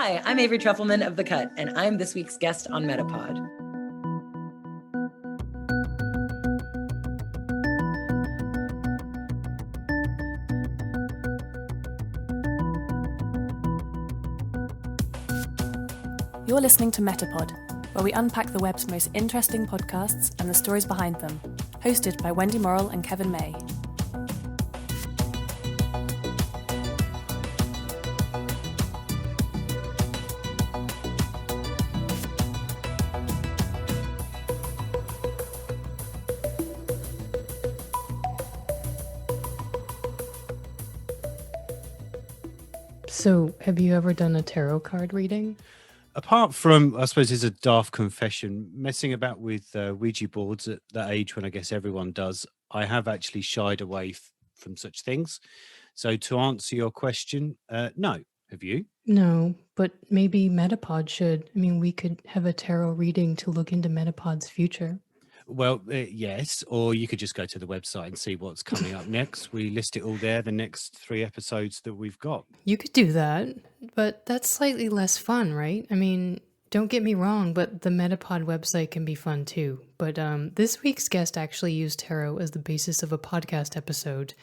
Hi, I'm Avery Trufelman of The Cut, and I'm this week's guest on MetaPod. You're listening to MetaPod, where we unpack the web's most interesting podcasts and the stories behind them, hosted by Wendy Morrill and Kevin May. So, have you ever done a tarot card reading? Apart from, I suppose, it's a daft confession, messing about with Ouija boards at that age when I guess everyone does, I have actually shied away from such things. So to answer your question, no. Have you? No, but maybe MetaPod should. I mean, we could have a tarot reading to look into MetaPod's future. Well, yes, or you could just go to the website and see what's coming up next. We list it all there, the next 3 episodes that we've got. You could do that, but that's slightly less fun, right? I mean, don't get me wrong, but the MetaPod website can be fun too. But this week's guest actually used tarot as the basis of a podcast episode,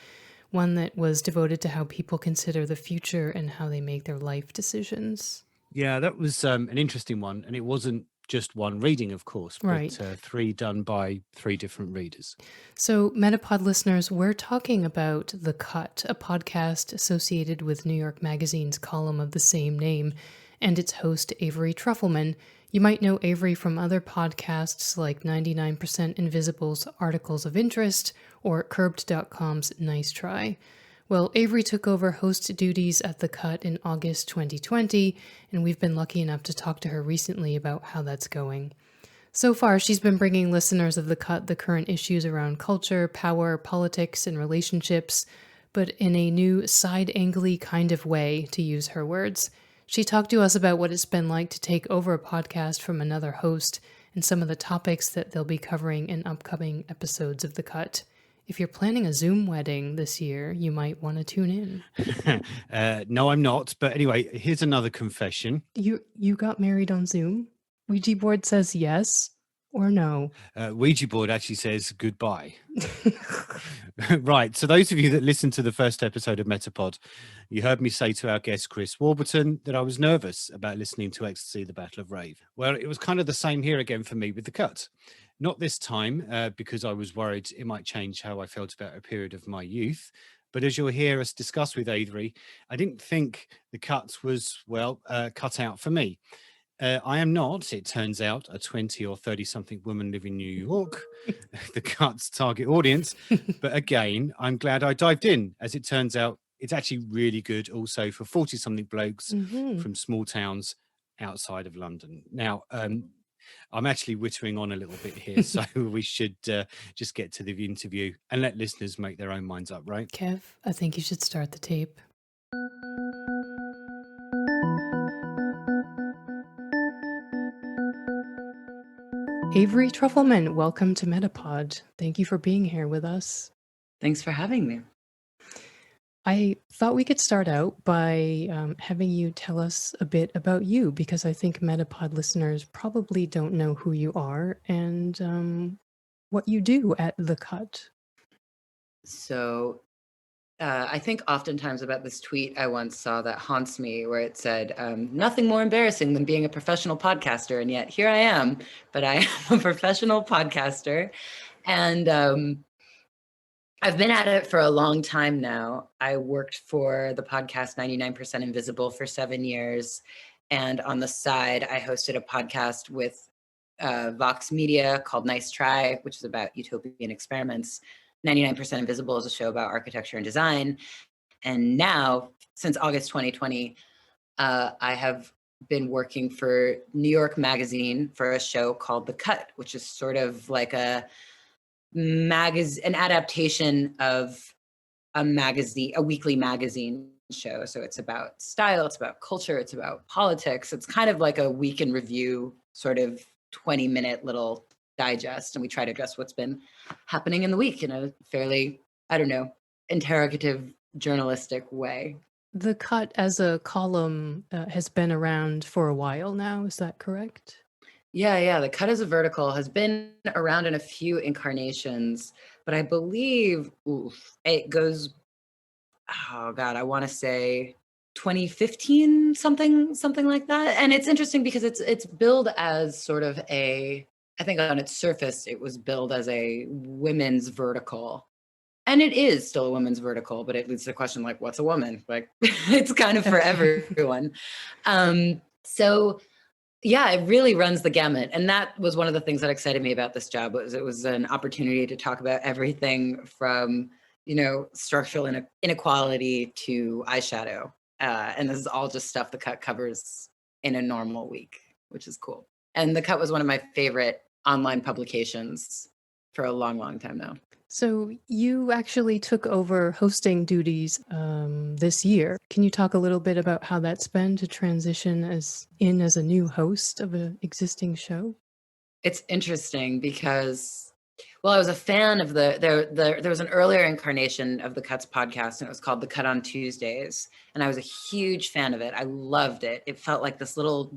one that was devoted to how people consider the future and how they make their life decisions. Yeah, that was an interesting one, and it wasn't just one reading, of course, but Right. 3 done by 3 different readers. So, MetaPod listeners, we're talking about The Cut, a podcast associated with New York Magazine's column of the same name, and its host, Avery Trufelman. You might know Avery from other podcasts like 99% Invisible's Articles of Interest or Curbed.com's Nice Try. Well, Avery took over host duties at The Cut in August 2020, and we've been lucky enough to talk to her recently about how that's going. So far, she's been bringing listeners of The Cut the current issues around culture, power, politics, and relationships, but in a new side-angle-y kind of way, to use her words. She talked to us about what it's been like to take over a podcast from another host and some of the topics that they'll be covering in upcoming episodes of The Cut. If you're planning a Zoom wedding this year, you might want to tune in. No, I'm not. But anyway, here's another confession. You got married on Zoom? Ouija board says yes or no. Ouija board actually says goodbye. Right. So those of you that listened to the first episode of MetaPod, you heard me say to our guest, Chris Warburton, that I was nervous about listening to Ecstasy, the Battle of Rave. Well, it was kind of the same here again for me with The Cut. Not this time, because I was worried it might change how I felt about a period of my youth. But as you'll hear us discuss with Avery, I didn't think The Cut was, cut out for me. I am not, it turns out, a 20 or 30-something woman living in New York, The Cut's target audience. But again, I'm glad I dived in. As it turns out, it's actually really good also for 40-something blokes from small towns outside of London. Now, I'm actually whittering on a little bit here, so we should just get to the interview and let listeners make their own minds up, right? Kev, I think you should start the tape. Avery Trufelman, welcome to MetaPod. Thank you for being here with us. Thanks for having me. I thought we could start out by having you tell us a bit about you, because I think MetaPod listeners probably don't know who you are and what you do at The Cut. So I think oftentimes about this tweet I once saw that haunts me, where it said, nothing more embarrassing than being a professional podcaster. And yet here I am, but I am a professional podcaster. And I've been at it for a long time now. I worked for the podcast 99% Invisible for 7 years. And on the side, I hosted a podcast with Vox Media called Nice Try, which is about utopian experiments. 99% Invisible is a show about architecture and design. And now, since August 2020, I have been working for New York Magazine for a show called The Cut, which is sort of like an adaptation of a weekly magazine show. So it's about style, it's about culture, it's about politics. It's kind of like a week in review, sort of 20-minute little digest, and we try to address what's been happening in the week in a fairly, interrogative, journalistic way. The cut as a column has been around for a while now. Is that correct? Yeah. The cut as a vertical has been around in a few incarnations, but I believe it goes, oh God, I want to say 2015, something like that. And it's interesting because it's billed as sort of I think on its surface, it was billed as a women's vertical. And it is still a women's vertical, but it leads to the question, like, what's a woman? Like, it's kind of for everyone. So yeah, it really runs the gamut. And that was one of the things that excited me about this job was it was an opportunity to talk about everything from, structural inequality to eyeshadow. And this is all just stuff the cut covers in a normal week, which is cool. And the cut was one of my favorite online publications for a long, long time now. So you actually took over hosting duties this year. Can you talk a little bit about how that's been to transition as a new host of an existing show? It's interesting because, well, I was a fan of there was an earlier incarnation of the Cuts podcast, and it was called The Cut on Tuesdays. And I was a huge fan of it. I loved it. It felt like this little,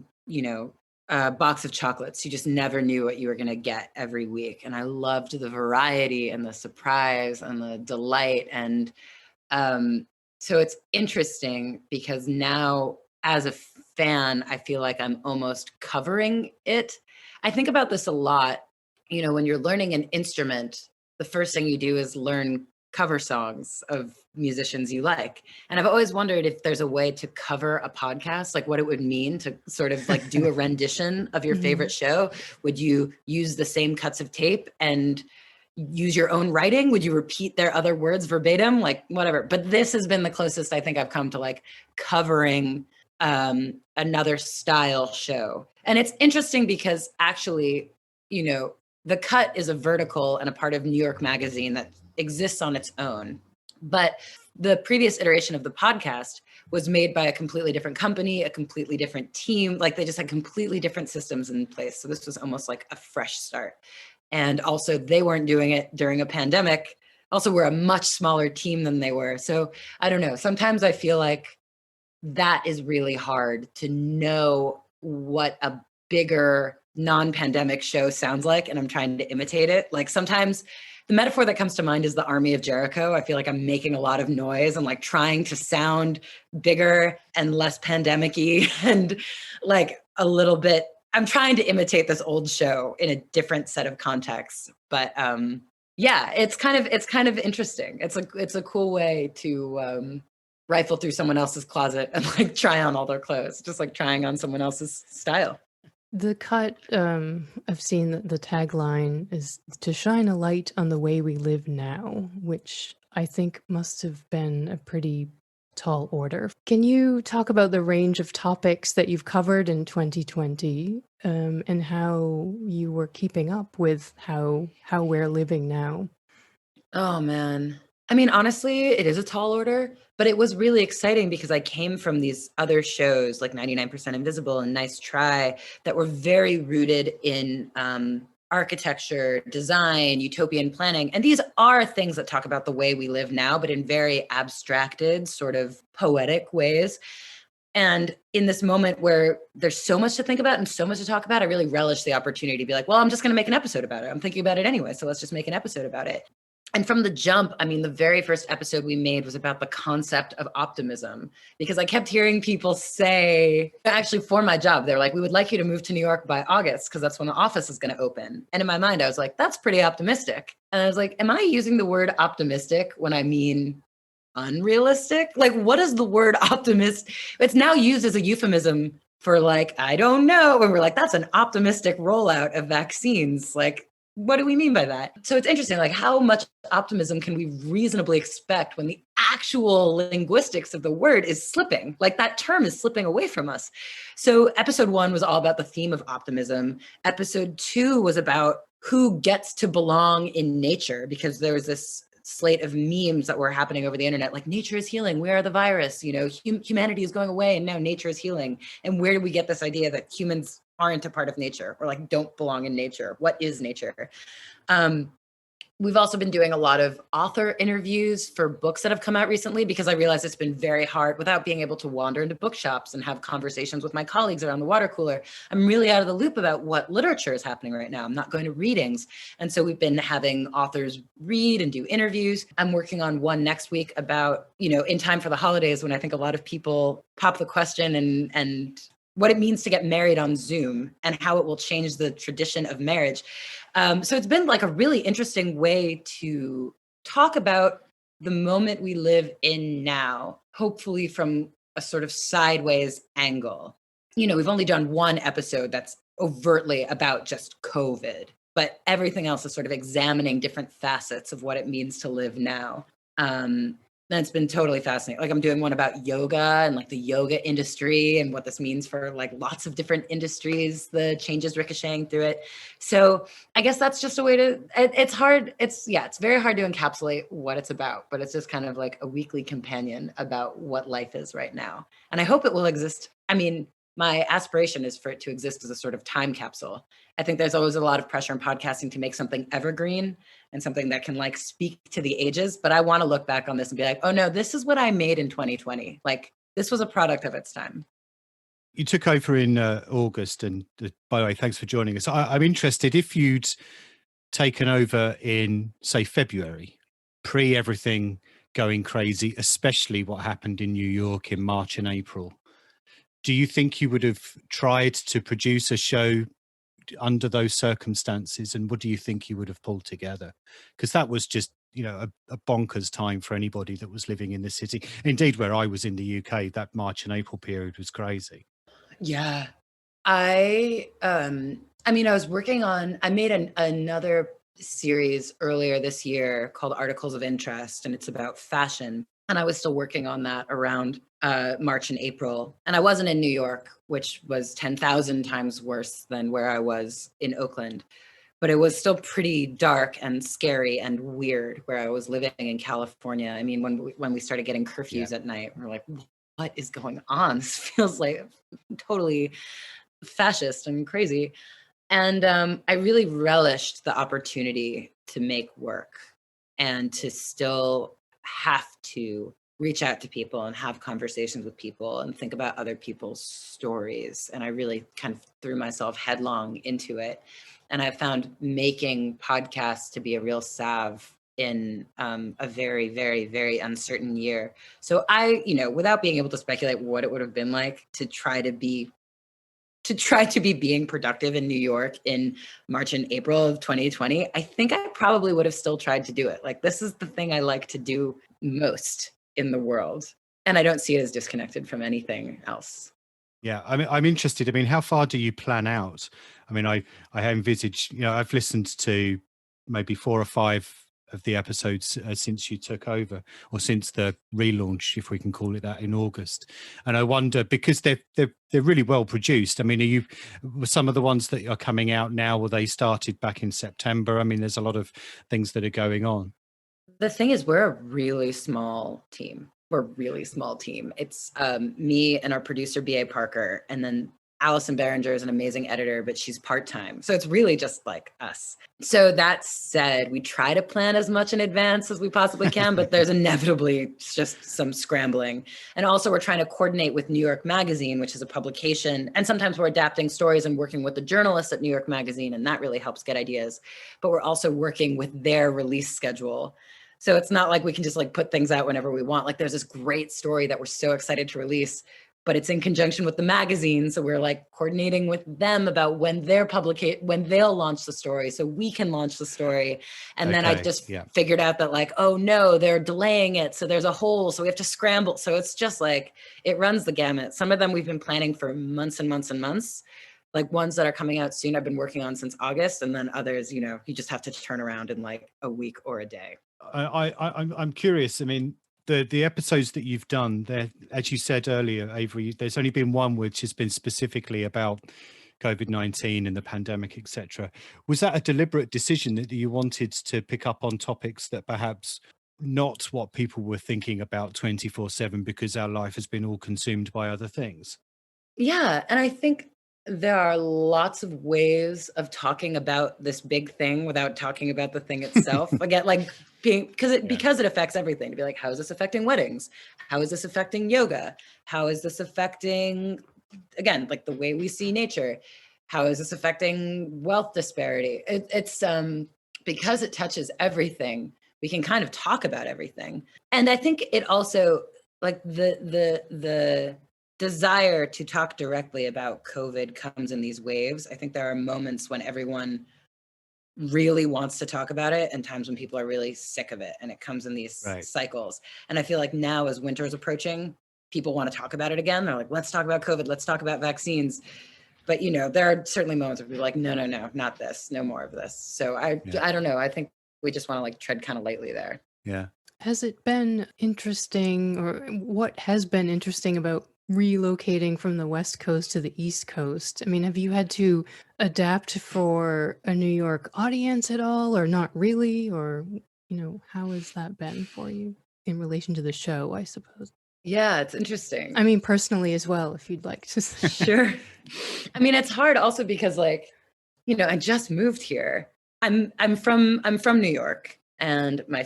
box of chocolates. You just never knew what you were going to get every week. And I loved the variety and the surprise and the delight. And so it's interesting because now as a fan, I feel like I'm almost covering it. I think about this a lot. When you're learning an instrument, the first thing you do is learn cover songs of musicians you like. And I've always wondered if there's a way to cover a podcast, like what it would mean to sort of like do a rendition of your favorite show. Would you use the same cuts of tape and use your own writing? Would you repeat their other words verbatim? Like whatever. But this has been the closest I think I've come to like covering another style show. And it's interesting because actually, the Cut is a vertical and a part of New York Magazine that exists on its own. But the previous iteration of the podcast was made by a completely different company, a completely different team. Like they just had completely different systems in place. So this was almost like a fresh start. And also they weren't doing it during a pandemic. Also, we're a much smaller team than they were. So I don't know. Sometimes I feel like that is really hard to know what a bigger non-pandemic show sounds like, and I'm trying to imitate it. Like sometimes the metaphor that comes to mind is the Army of Jericho. I feel like I'm making a lot of noise and like trying to sound bigger and less pandemic-y and like a little bit, I'm trying to imitate this old show in a different set of contexts. But yeah, it's kind of interesting. It's a cool way to rifle through someone else's closet and like try on all their clothes, just like trying on someone else's style. The Cut, I've seen that the tagline is to shine a light on the way we live now, which I think must have been a pretty tall order. Can you talk about the range of topics that you've covered in 2020 and how you were keeping up with how we're living now? Oh, man. I mean, honestly, it is a tall order, but it was really exciting because I came from these other shows like 99% Invisible and Nice Try that were very rooted in architecture, design, utopian planning. And these are things that talk about the way we live now, but in very abstracted, sort of poetic ways. And in this moment where there's so much to think about and so much to talk about, I really relish the opportunity to be like, well, I'm just going to make an episode about it. I'm thinking about it anyway, so let's just make an episode about it. And from the jump, I mean, the very first episode we made was about the concept of optimism, because I kept hearing people say, actually for my job, they're like, we would like you to move to New York by August because that's when the office is going to open. And in my mind, I was like, that's pretty optimistic. And I was like, am I using the word optimistic when I mean unrealistic? Like, what is the word optimist? It's now used as a euphemism for like, I don't know. And we're like, that's an optimistic rollout of vaccines. Like, what do we mean by that? So it's interesting, like how much optimism can we reasonably expect when the actual linguistics of the word is slipping? Like that term is slipping away from us. So episode 1 was all about the theme of optimism. Episode 2 was about who gets to belong in nature, because there was this slate of memes that were happening over the internet, like nature is healing, we are the virus, humanity is going away and now nature is healing. And where do we get this idea that humans aren't a part of nature or like don't belong in nature? What is nature? We've also been doing a lot of author interviews for books that have come out recently, because I realize it's been very hard without being able to wander into bookshops and have conversations with my colleagues around the water cooler. I'm really out of the loop about what literature is happening right now. I'm not going to readings. And so we've been having authors read and do interviews. I'm working on one next week about, in time for the holidays, when I think a lot of people pop the question and what it means to get married on Zoom and how it will change the tradition of marriage. So it's been like a really interesting way to talk about the moment we live in now, hopefully from a sort of sideways angle. We've only done one episode that's overtly about just COVID, but everything else is sort of examining different facets of what it means to live now. And it's been totally fascinating. Like, I'm doing one about yoga and like the yoga industry and what this means for like lots of different industries, the changes ricocheting through it. So I guess that's just a way to, it's hard. It's very hard to encapsulate what it's about, but it's just kind of like a weekly companion about what life is right now. And I hope it will exist. I mean, my aspiration is for it to exist as a sort of time capsule. I think there's always a lot of pressure in podcasting to make something evergreen and something that can like speak to the ages. But I want to look back on this and be like, oh no, this is what I made in 2020. Like, this was a product of its time. You took over in August. And by the way, thanks for joining us. I'm interested, if you'd taken over in, say, February, pre everything going crazy, especially what happened in New York in March and April, do you think you would have tried to produce a show under those circumstances? And what do you think you would have pulled together? Because that was just, a bonkers time for anybody that was living in the city. Indeed, where I was in the UK, that March and April period was crazy. Yeah. I was working on, I made another series earlier this year called Articles of Interest, and it's about fashion. And I was still working on that around March and April. And I wasn't in New York, which was 10,000 times worse than where I was in Oakland. But it was still pretty dark and scary and weird where I was living in California. I mean, when we started getting curfews at night, we're like, what is going on? This feels like totally fascist and crazy. And I really relished the opportunity to make work and to still have to reach out to people and have conversations with people and think about other people's stories. And I really kind of threw myself headlong into it. And I found making podcasts to be a real salve in a very, very, very uncertain year. So I, without being able to speculate what it would have been like to try to be being productive in New York in March and April of 2020, I think I probably would have still tried to do it. Like, this is the thing I like to do most in the world. And I don't see it as disconnected from anything else. Yeah, I'm interested. I mean, how far do you plan out? I mean, I envisage, I've listened to maybe 4 or 5 of the episodes since you took over, or since the relaunch, if we can call it that, in August. And I wonder, because they're really well produced. I mean, some of the ones that are coming out now, were they started back in September? I mean, there's a lot of things that are going on. The thing is, we're a really small team. It's me and our producer, B.A. Parker, and then Allison Behringer is an amazing editor, but she's part-time. So it's really just like us. So that said, we try to plan as much in advance as we possibly can, but there's inevitably just some scrambling. And also we're trying to coordinate with New York Magazine, which is a publication. And sometimes we're adapting stories and working with the journalists at New York Magazine, and that really helps get ideas. But we're also working with their release schedule. So it's not like we can just like put things out whenever we want. Like, there's this great story that we're so excited to release, but it's in conjunction with the magazine. So we're like coordinating with them about when they'll launch the story so we can launch the story. And then I just figured out that like, oh no, they're delaying it. So there's a hole. So we have to scramble. So it's just like, it runs the gamut. Some of them we've been planning for months and months and months. Like, ones that are coming out soon, I've been working on since August. And then others, you just have to turn around in like a week or a day. I'm curious. I mean, the episodes that you've done there, as you said earlier, Avery, there's only been one which has been specifically about COVID-19 and the pandemic, etc. Was that a deliberate decision that you wanted to pick up on topics that perhaps not what people were thinking about 24/7 because our life has been all consumed by other things? Yeah. And I think There are lots of ways of talking about this big thing without talking about the thing itself. Again, like because it affects everything. To be like, how is this affecting weddings? How is this affecting yoga? How is this affecting, again, like the way we see nature? How is this affecting wealth disparity? It's because it touches everything. We can kind of talk about everything, and I think it also, like, the desire to talk directly about COVID comes in these waves. I think there are moments when everyone really wants to talk about it and times when people are really sick of it, and it comes in these cycles. And I feel like now, as winter is approaching, people want to talk about it again. They're like, let's talk about COVID, let's talk about vaccines. But there are certainly moments where people are like, no, not this, no more of this. So I don't know. I think we just want to like tread kind of lightly there. Yeah. Has it been interesting, or what has been interesting about relocating from the West Coast to the East Coast? I mean, have you had to adapt for a New York audience at all, or not really? Or, how has that been for you in relation to the show, I suppose? Yeah, it's interesting. I mean, personally as well, if you'd like to. Sure. I mean, it's hard also because, like, I just moved here. I'm from New York, and my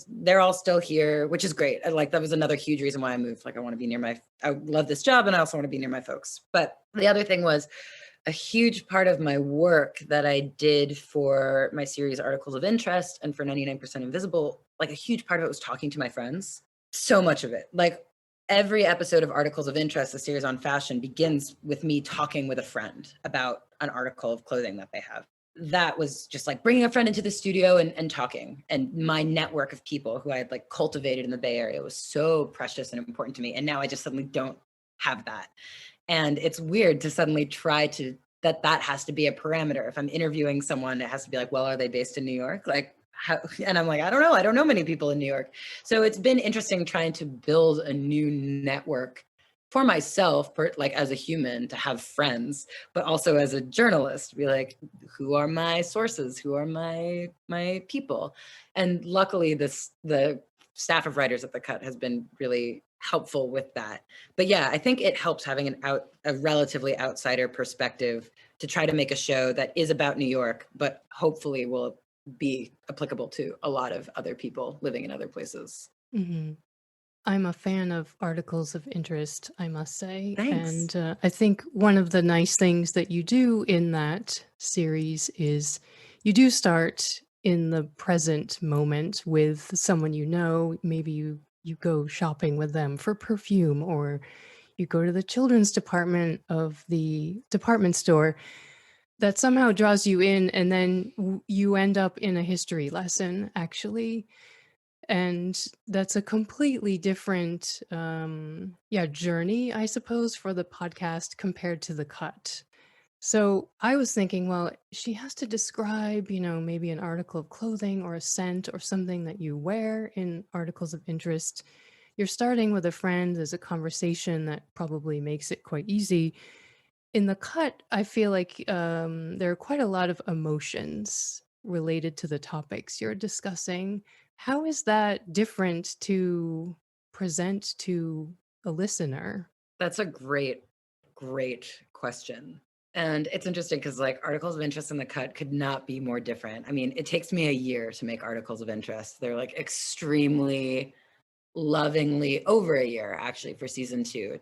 they're all still here, which is great. That was another huge reason why I moved. Like, I want to be near I love this job, and I also want to be near my folks. But the other thing was, a huge part of my work that I did for my series Articles of Interest and for 99% Invisible, like, a huge part of it was talking to my friends. So much of it, like, every episode of Articles of Interest, the series on fashion, begins with me talking with a friend about an article of clothing that they have. That was just like bringing a friend into the studio and talking. And my network of people who I had like cultivated in the Bay Area was so precious and important to me. And now I just suddenly don't have that. And it's weird to suddenly try to, that has to be a parameter. If I'm interviewing someone, it has to be like, well, are they based in New York? Like, and I'm like, I don't know many people in New York. So it's been interesting trying to build a new network for myself, like as a human, to have friends, but also as a journalist, to be like, who are my sources? Who are my people? And luckily the staff of writers at The Cut has been really helpful with that. But yeah, I think it helps having a relatively outsider perspective to try to make a show that is about New York, but hopefully will be applicable to a lot of other people living in other places. Mm-hmm. I'm a fan of Articles of Interest, I must say. Thanks. And I think one of the nice things that you do in that series is you do start in the present moment with someone maybe you go shopping with them for perfume, or you go to the children's department of the department store. That somehow draws you in, and then you end up in a history lesson, actually. And that's a completely different journey, I suppose, for the podcast compared to The Cut. So I was thinking, well, she has to describe, maybe an article of clothing or a scent or something that you wear in Articles of Interest. You're starting with a friend. There's a conversation that probably makes it quite easy. In The Cut, I feel like there are quite a lot of emotions related to the topics you're discussing. How is that different to present to a listener? That's a great question. And it's interesting because, like, Articles of Interest in The Cut could not be more different. I mean, it takes me a year to make Articles of Interest. They're like extremely lovingly, over a year actually, for season 2.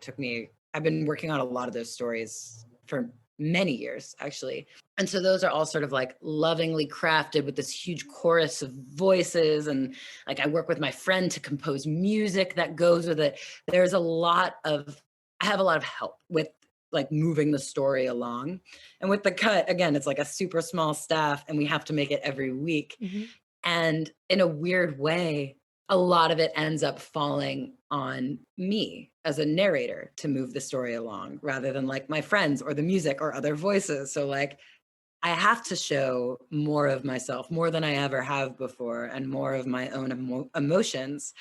I've been working on a lot of those stories for many years, actually. And so those are all sort of like lovingly crafted with this huge chorus of voices. And like, I work with my friend to compose music that goes with it. I have a lot of help with like moving the story along. And with The Cut, again, it's like a super small staff and we have to make it every week. Mm-hmm. And in a weird way, a lot of it ends up falling on me as a narrator to move the story along, rather than like my friends or the music or other voices. So like, I have to show more of myself, more than I ever have before, and more of my own emotions,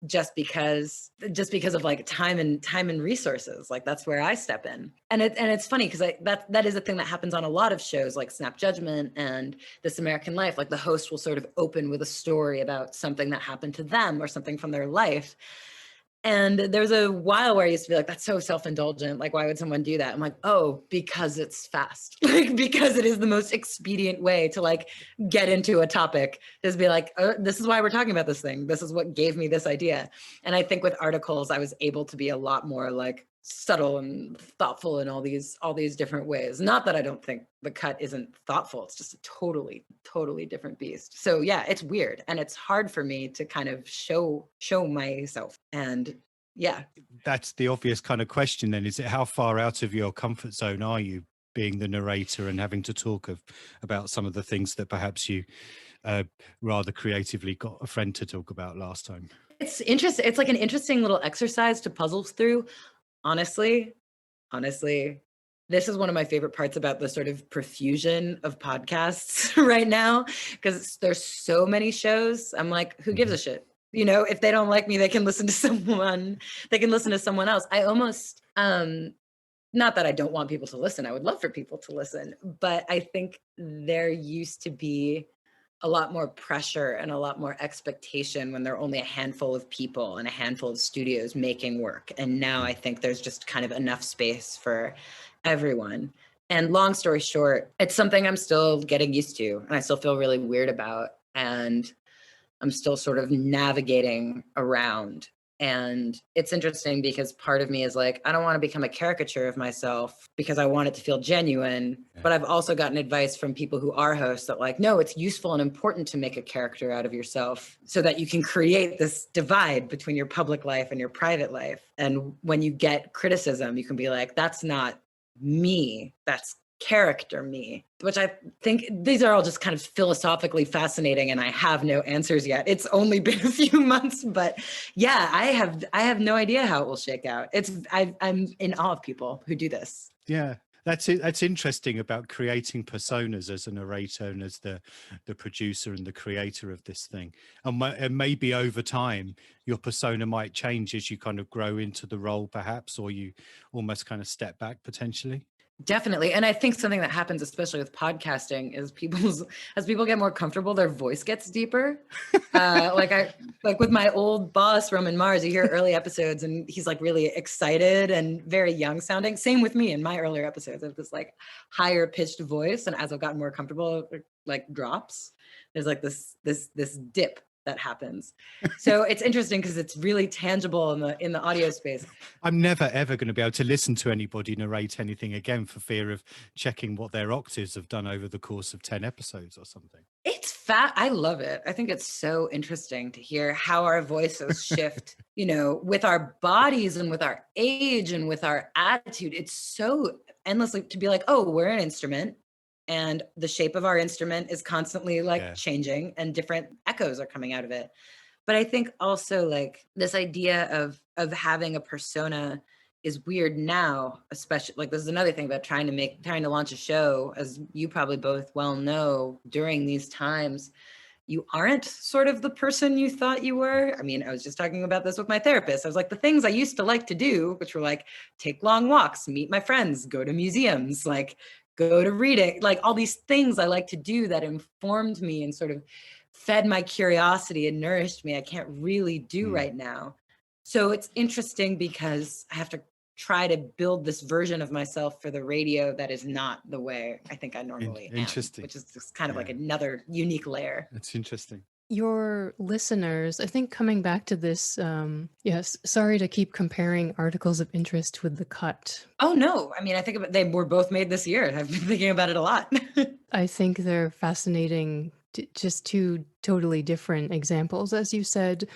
just because of like time and resources. Like, that's where I step in. And it's funny because that is a thing that happens on a lot of shows like Snap Judgment and This American Life. Like, the host will sort of open with a story about something that happened to them or something from their life. And there's a while where I used to be like, that's so self-indulgent. Like, why would someone do that? I'm like, oh, because it's fast. Like, because it is the most expedient way to like get into a topic. Just be like, oh, this is why we're talking about this thing. This is what gave me this idea. And I think with articles, I was able to be a lot more like subtle and thoughtful in all these different ways. Not that I don't think the cut isn't thoughtful. It's just a totally different beast. So yeah, it's weird. And it's hard for me to kind of show myself. And yeah. That's the obvious kind of question then. Is it how far out of your comfort zone are you being the narrator and having to talk about some of the things that perhaps you rather creatively got a friend to talk about last time? It's interesting. It's like an interesting little exercise to puzzle through. Honestly, this is one of my favorite parts about the sort of profusion of podcasts right now, because there's so many shows. I'm like, who gives a shit? You know, if they don't like me, they can listen to someone else. I almost, not that I don't want people to listen. I would love for people to listen, but I think there used to be a lot more pressure and a lot more expectation when there are only a handful of people and a handful of studios making work. And now I think there's just kind of enough space for everyone. And long story short, it's something I'm still getting used to and I still feel really weird about. And I'm still sort of navigating around. And it's interesting because part of me is like, I don't want to become a caricature of myself because I want it to feel genuine. Yeah. But I've also gotten advice from people who are hosts that like, no, it's useful and important to make a character out of yourself so that you can create this divide between your public life and your private life. And when you get criticism, you can be like, that's not me, that's character me, which I think these are all just kind of philosophically fascinating and I have no answers yet. It's only been a few months, but yeah, I have no idea how it will shake out. I'm in awe of people who do this. Yeah. That's it. That's interesting about creating personas as a narrator and as the producer and the creator of this thing. And maybe over time, your persona might change as you kind of grow into the role, perhaps, or you almost kind of step back potentially. Definitely. And I think something that happens, especially with podcasting, is as people get more comfortable, their voice gets deeper. Like with my old boss, Roman Mars, you hear early episodes and he's like really excited and very young sounding. Same with me in my earlier episodes. I have this like higher pitched voice. And as I've gotten more comfortable, it like drops. There's like this dip that happens. So it's interesting because it's really tangible in the audio space. I'm never ever going to be able to listen to anybody narrate anything again for fear of checking what their octaves have done over the course of 10 episodes or something. It's I love it. I think it's so interesting to hear how our voices shift, you know, with our bodies and with our age and with our attitude. It's so endlessly to be like, oh, we're an instrument. And the shape of our instrument is constantly like changing and different echoes are coming out of it. But I think also like this idea of having a persona is weird now, especially like this is another thing about trying to launch a show, as you probably both well know, during these times, you aren't sort of the person you thought you were. I mean, I was just talking about this with my therapist. I was like, the things I used to like to do, which were like take long walks, meet my friends, go to museums, like go to reading, like all these things I like to do that informed me and sort of fed my curiosity and nourished me, I can't really do right now. So it's interesting because I have to try to build this version of myself for the radio that is not the way I think I normally am, which is just kind of like another unique layer. That's interesting. Your listeners, I think coming back to this, yes, sorry to keep comparing articles of interest with The Cut. Oh, no. I mean, I think they were both made this year. I've been thinking about it a lot. I think they're fascinating, just two totally different examples. As you said,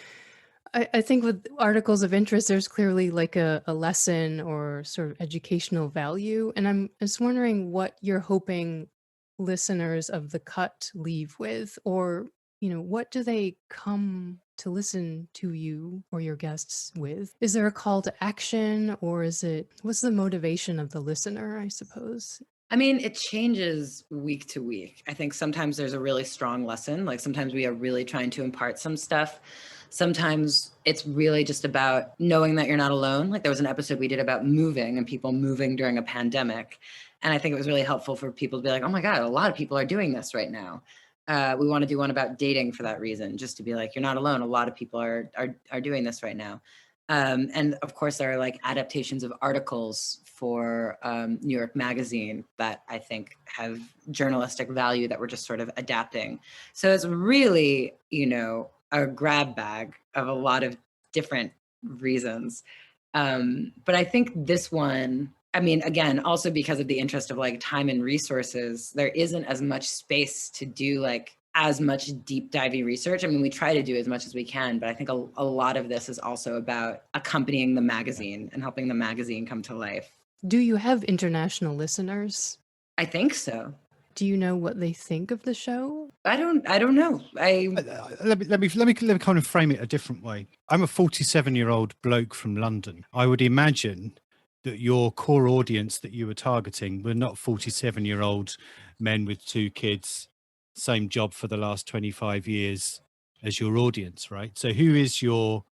I think with articles of interest, there's clearly like a lesson or sort of educational value. And I'm just wondering what you're hoping listeners of The Cut leave with, or you know, what do they come to listen to you or your guests with? Is there a call to action, or what's the motivation of the listener, I suppose? I mean, it changes week to week. I think sometimes there's a really strong lesson. Like sometimes we are really trying to impart some stuff. Sometimes it's really just about knowing that you're not alone. Like there was an episode we did about moving and people moving during a pandemic. And I think it was really helpful for people to be like, oh my God, a lot of people are doing this right now. We want to do one about dating for that reason, just to be like, you're not alone. A lot of people are doing this right now. And of course, there are like adaptations of articles for New York Magazine that I think have journalistic value that we're just sort of adapting. So it's really, a grab bag of a lot of different reasons. But I think this one, I mean, again, also because of the interest of like time and resources, there isn't as much space to do like as much deep diving research. I mean, we try to do as much as we can, but I think a lot of this is also about accompanying the magazine and helping the magazine come to life. Do you have international listeners? I think so. Do you know what they think of the show? I don't know. Let me kind of frame it a different way. I'm a 47-year-old bloke from London. I would imagine that your core audience that you were targeting were not 47-year-old men with 2 kids, same job for the last 25 years as your audience, right? So who is you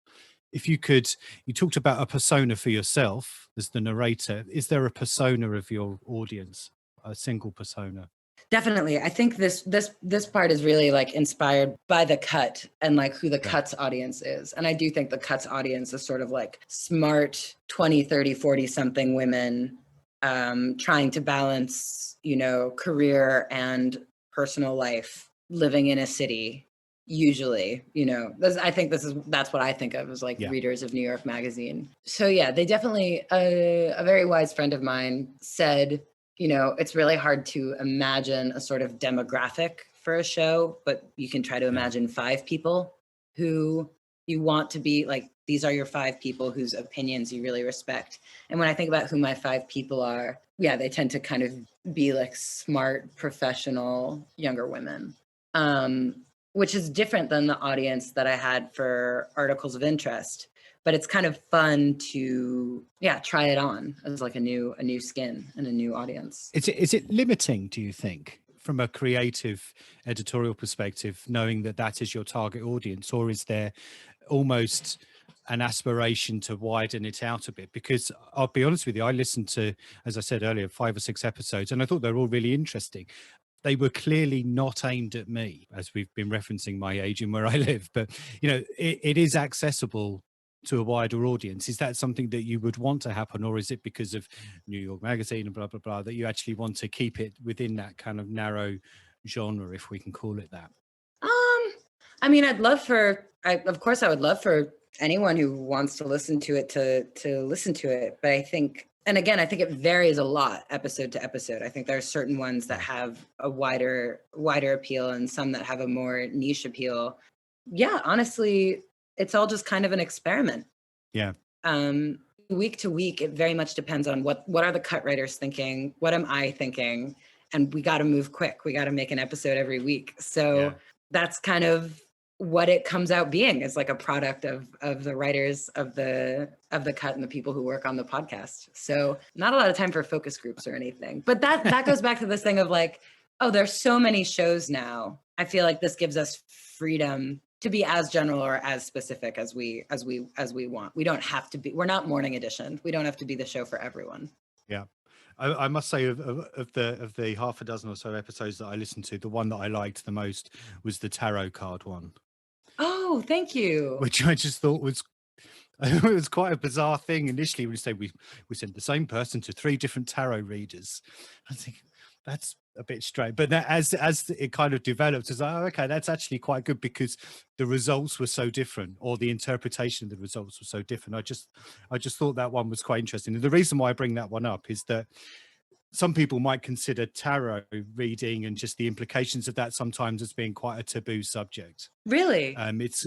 talked about a persona for yourself as the narrator. Is there a persona of your audience, a single persona? Definitely. I think this part is really like inspired by the cut and like who the cut's audience is. And I do think the cut's audience is sort of like smart 20, 30, 40 something women trying to balance, career and personal life, living in a city. Usually, I think that's what I think of as like readers of New York Magazine. So yeah, they definitely, a very wise friend of mine said, it's really hard to imagine a sort of demographic for a show, but you can try to imagine 5 people who you want to be like, these are your 5 people whose opinions you really respect. And when I think about who my 5 people are, they tend to kind of be like smart, professional, younger women, which is different than the audience that I had for articles of interest. But it's kind of fun to, try it on as like a new skin and a new audience. Is it limiting, do you think, from a creative editorial perspective, knowing that is your target audience, or is there almost an aspiration to widen it out a bit? Because I'll be honest with you, I listened to, as I said earlier, 5 or 6 episodes, and I thought they were all really interesting. They were clearly not aimed at me, as we've been referencing my age and where I live, but it is accessible to a wider audience. Is that something that you would want to happen, or is it because of New York Magazine and blah blah blah that you actually want to keep it within that kind of narrow genre, if we can call it that? I mean, I would love for anyone who wants to listen to it to listen to it, but I think it varies a lot episode to episode. I think there are certain ones that have a wider appeal and some that have a more niche appeal. Yeah, honestly, it's all just kind of an experiment. Yeah. Week to week, it very much depends on what are the cut writers thinking? What am I thinking? And we got to move quick. We got to make an episode every week. So that's kind of what it comes out being, is like a product of the writers of the cut and the people who work on the podcast. So not a lot of time for focus groups or anything. But that goes back to this thing of like, oh, there's so many shows now. I feel like this gives us freedom to be as general or as specific as we want. We don't have to be. We're not Morning Edition. We don't have to be the show for everyone. Yeah, I must say of the half a dozen or so episodes that I listened to, the one that I liked the most was the tarot card one. Oh, thank you. Which I just thought was. It was quite a bizarre thing initially when you say we sent the same person to 3 different tarot readers. I think that's a bit strange, but that as it kind of developed, it's like, oh, okay, that's actually quite good because the results were so different, or the interpretation of the results were so different. I just thought that one was quite interesting. And the reason why I bring that one up is that some people might consider tarot reading and just the implications of that sometimes as being quite a taboo subject. Really? It's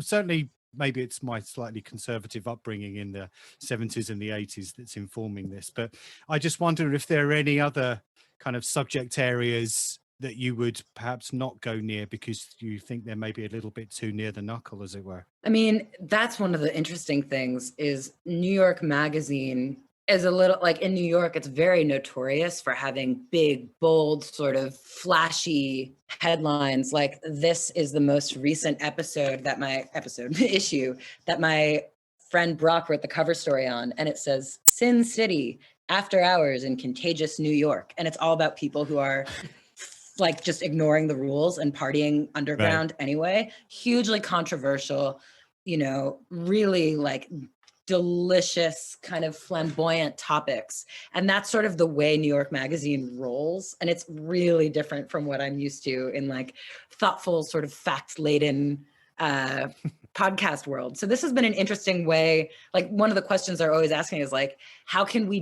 certainly. Maybe it's my slightly conservative upbringing in the 70s and the 80s that's informing this, but I just wonder if there are any other kind of subject areas that you would perhaps not go near because you think they're maybe a little bit too near the knuckle, as it were. I mean, that's one of the interesting things is New York Magazine is a little like in New York, it's very notorious for having big, bold, sort of flashy headlines. Like, this is the most recent issue that my friend Brock wrote the cover story on. And it says Sin City, after hours in contagious New York. And it's all about people who are like just ignoring the rules and partying underground anyway. Hugely controversial. really like delicious kind of flamboyant topics. And that's sort of the way New York Magazine rolls. And it's really different from what I'm used to in like thoughtful, sort of fact-laden podcast world. So this has been an interesting way. Like one of the questions they're always asking is like, how can we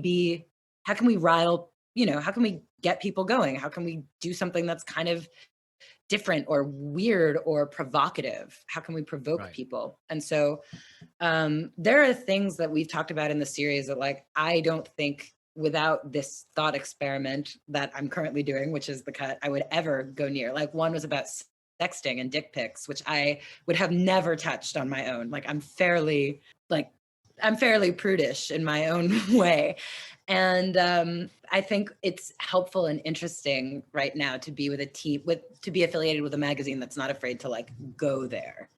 rile, how can we get people going? How can we do something that's kind of different or weird or provocative? How can we provoke people? And so there are things that we've talked about in the series that like, I don't think without this thought experiment that I'm currently doing, which is the cut, I would ever go near. Like one was about sexting and dick pics, which I would have never touched on my own. Like I'm fairly prudish in my own way. And I think it's helpful and interesting right now to be with a team, to be affiliated with a magazine that's not afraid to like go there.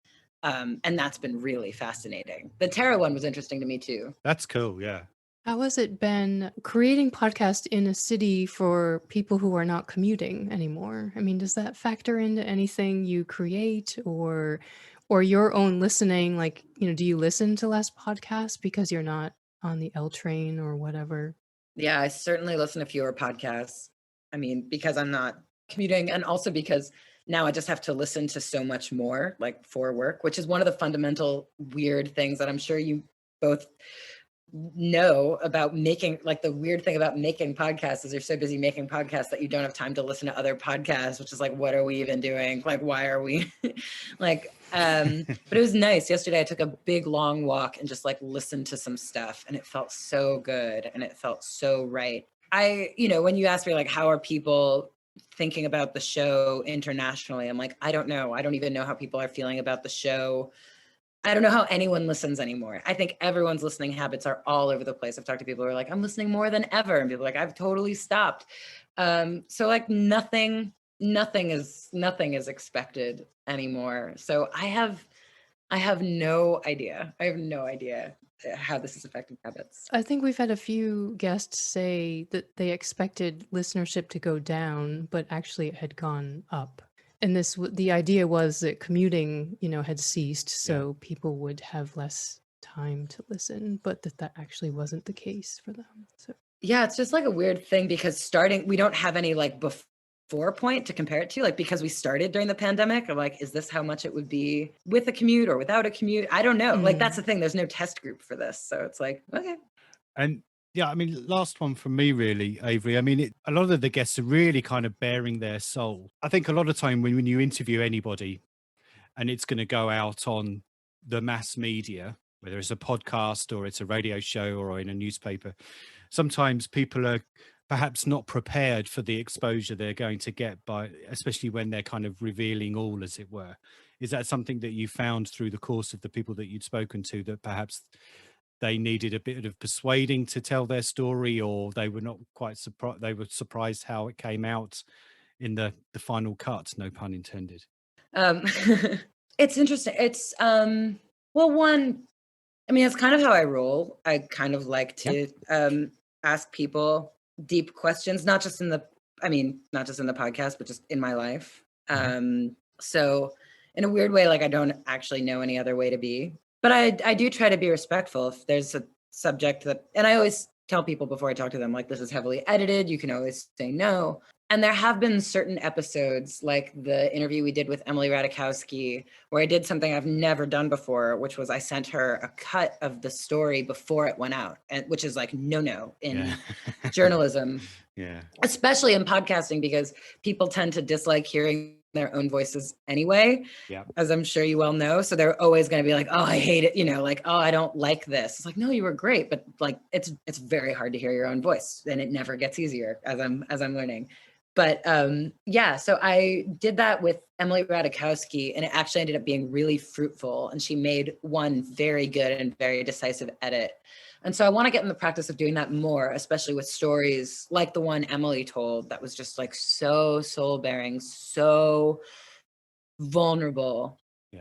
And that's been really fascinating. The Terra one was interesting to me too. That's cool, yeah. How has it been creating podcasts in a city for people who are not commuting anymore? I mean, does that factor into anything you create or your own listening? Like, do you listen to less podcasts because you're not on the L train or whatever? Yeah, I certainly listen to fewer podcasts. I mean, because I'm not commuting, and also because now I just have to listen to so much more, like for work, which is one of the fundamental weird things that I'm sure you both know about making. Like the weird thing about making podcasts is you're so busy making podcasts that you don't have time to listen to other podcasts, which is like, what are we even doing? Like, why are we like, but it was nice. Yesterday I took a big long walk and just like listened to some stuff, and it felt so good and it felt so right. When you ask me like, how are people thinking about the show internationally, I'm like, I don't know. I don't even know how people are feeling about the show. I don't know how anyone listens anymore. I think everyone's listening habits are all over the place. I've talked to people who are like, I'm listening more than ever. And people are like, I've totally stopped. So like nothing is expected anymore. So I have no idea. I have no idea how this is affecting habits. I think we've had a few guests say that they expected listenership to go down, but actually it had gone up. And the idea was that commuting, had ceased, so people would have less time to listen, but that actually wasn't the case for them. So yeah, it's just like a weird thing because we don't have any like before point to compare it to, like because we started during the pandemic. I'm like, is this how much it would be with a commute or without a commute? I don't know. Like that's the thing. There's no test group for this, so it's like okay. And yeah, I mean, last one from me, really, Avery. I mean, a lot of the guests are really kind of bearing their soul. I think a lot of time when you interview anybody and it's going to go out on the mass media, whether it's a podcast or it's a radio show or in a newspaper, sometimes people are perhaps not prepared for the exposure they're going to get especially when they're kind of revealing all, as it were. Is that something that you found through the course of the people that you'd spoken to, that perhaps they needed a bit of persuading to tell their story, or they were not quite surprised? They were surprised how it came out in the final cut, no pun intended. It's interesting. It's one, I mean, it's kind of how I roll. I kind of like to ask people deep questions, not just in the podcast, but just in my life. So in a weird way, like I don't actually know any other way to be. But I do try to be respectful if there's a subject and I always tell people before I talk to them, like, this is heavily edited. You can always say no. And there have been certain episodes, like the interview we did with Emily Ratajkowski, where I did something I've never done before, which was I sent her a cut of the story before it went out, which is like no in journalism, especially in podcasting, because people tend to dislike hearing their own voices anyway, as I'm sure you well know. So they're always going to be like, oh, I hate it. like, oh, I don't like this. It's like, no, you were great. But like, it's very hard to hear your own voice, and it never gets easier as I'm learning. But so I did that with Emily Ratajkowski, and it actually ended up being really fruitful. And she made one very good and very decisive edit. And so I want to get in the practice of doing that more, especially with stories like the one Emily told that was just like so soul-bearing, so vulnerable,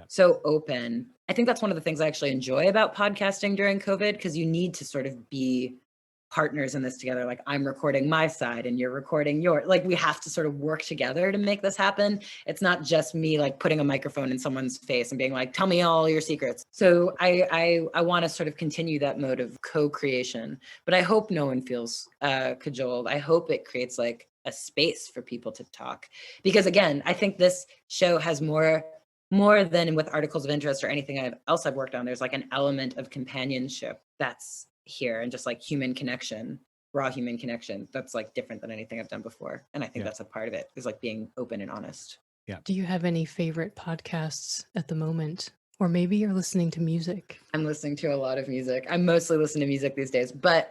so open. I think that's one of the things I actually enjoy about podcasting during COVID, because you need to sort of be partners in this together. Like I'm recording my side and you're recording your, like we have to sort of work together to make this happen. It's not just me like putting a microphone in someone's face and being like, tell me all your secrets. So I want to sort of continue that mode of co-creation, but I hope no one feels cajoled. I hope it creates like a space for people to talk, because again, I think this show has more than with articles of interest or anything else I've worked on. There's like an element of companionship that's here, and just like human connection, raw human connection that's like different than anything I've done before. And I think that's a part of it, is like being open and honest. Yeah. Do you have any favorite podcasts at the moment? Or maybe you're listening to music? I'm listening to a lot of music. I mostly listen to music these days, but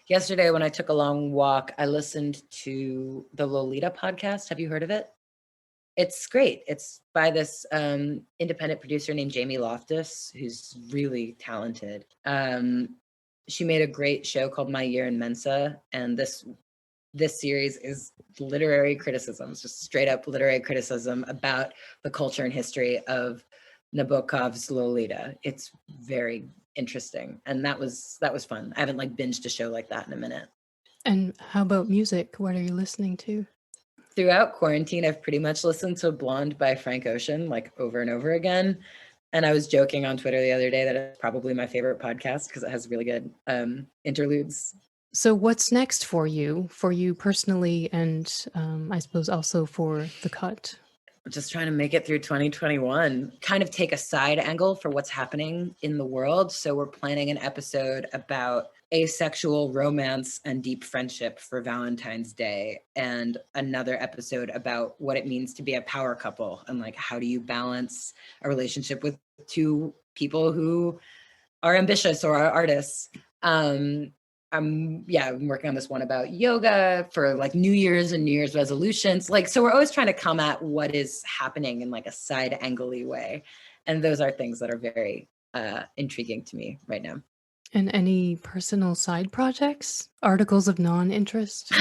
yesterday when I took a long walk, I listened to the Lolita Podcast. Have you heard of it? It's great. It's by this independent producer named Jamie Loftus, who's really talented. She made a great show called My Year in Mensa, and this series is literary criticism. It's just straight up literary criticism about the culture and history of Nabokov's Lolita. It's very interesting, and that was fun. I haven't like binged a show like that in a minute. And how about music? What are you listening to? Throughout quarantine, I've pretty much listened to Blonde by Frank Ocean like over and over again. And I was joking on Twitter the other day that it's probably my favorite podcast because it has really good interludes. So what's next for you personally, and I suppose also for The Cut? Just trying to make it through 2021, kind of take a side angle for what's happening in the world. So we're planning an episode about asexual romance and deep friendship for Valentine's Day, and another episode about what it means to be a power couple and like how do you balance a relationship with two people who are ambitious or are artists. I'm working on this one about yoga for like New Year's and New Year's resolutions. Like, so we're always trying to come at what is happening in like a side angle-y way. And those are things that are very intriguing to me right now. And any personal side projects? Articles of non-interest?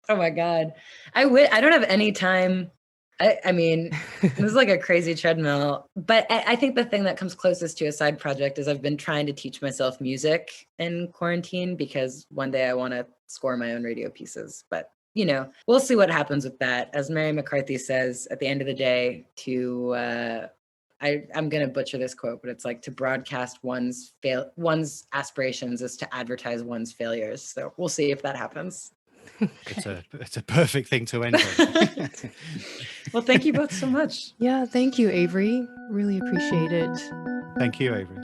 Oh my God. I don't have any time. I mean, this is like a crazy treadmill, but I think the thing that comes closest to a side project is I've been trying to teach myself music in quarantine, because one day I want to score my own radio pieces, but you know, we'll see what happens with that. As Mary McCarthy says, at the end of the day, I'm going to butcher this quote, but it's like, to broadcast one's aspirations is to advertise one's failures. So we'll see if that happens. It's a perfect thing to end on. Well, thank you both so much. Yeah, thank you, Avery. Really appreciate it. Thank you, Avery.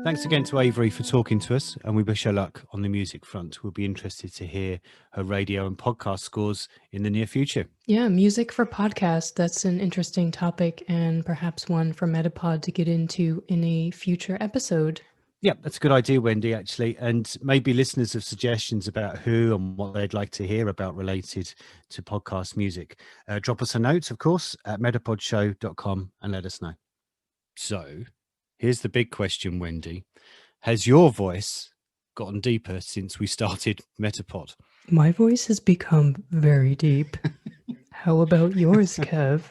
Thanks again to Avery for talking to us, and we wish her luck on the music front. We'll be interested to hear her radio and podcast scores in the near future. Yeah, music for podcasts. That's an interesting topic, and perhaps one for MetaPod to get into in a future episode. Yeah, that's a good idea, Wendy, actually. And maybe listeners have suggestions about who and what they'd like to hear about related to podcast music. Drop us a note, of course, at metapodshow.com and let us know. So here's the big question, Wendy. Has your voice gotten deeper since we started MetaPod? My voice has become very deep. How about yours, Kev?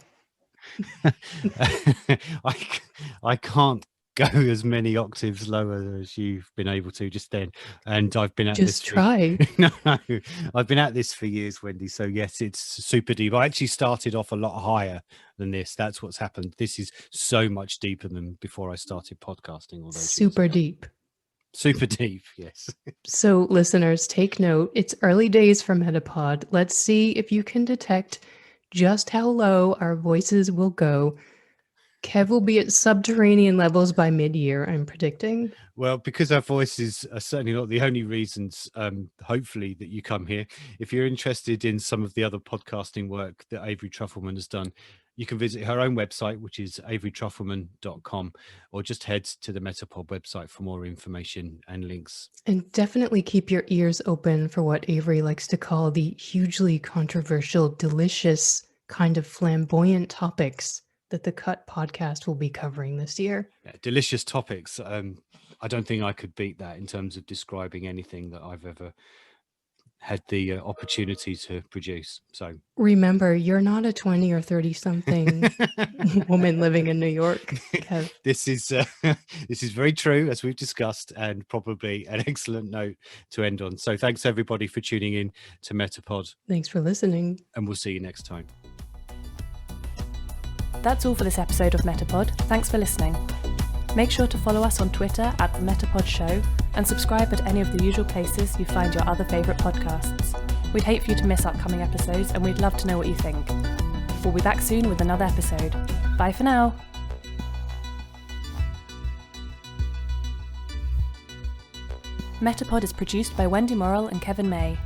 I can't go as many octaves lower as you've been able to just then, and I've been at just this try. No, I've been at this for years, Wendy, so yes, it's super deep. I actually started off a lot higher than this. That's what's happened. This is so much deeper than before I started podcasting all those super years ago. Deep. Super deep, yes. So listeners, take note. It's early days for MetaPod. Let's see if you can detect just how low our voices will go. Kev will be at subterranean levels by mid-year, I'm predicting. Well, because our voices are certainly not the only reasons, hopefully, that you come here. If you're interested in some of the other podcasting work that Avery Trufelman has done, you can visit her own website, which is averytrufelman.com, or just head to the MetaPod website for more information and links. And definitely keep your ears open for what Avery likes to call the hugely controversial, delicious, kind of flamboyant topics that the Cut podcast will be covering this year. Yeah, delicious topics. I don't think I could beat that in terms of describing anything that I've ever had the opportunity to produce. So remember, you're not a 20 or 30 something woman living in New York, Kev. This is very true, as we've discussed, and probably an excellent note to end on. So thanks everybody for tuning in to MetaPod. Thanks for listening. And we'll see you next time. That's all for this episode of MetaPod. Thanks for listening. Make sure to follow us on Twitter at The MetaPod Show and subscribe at any of the usual places you find your other favourite podcasts. We'd hate for you to miss upcoming episodes, and we'd love to know what you think. We'll be back soon with another episode. Bye for now. MetaPod is produced by Wendy Morrill and Kevin May.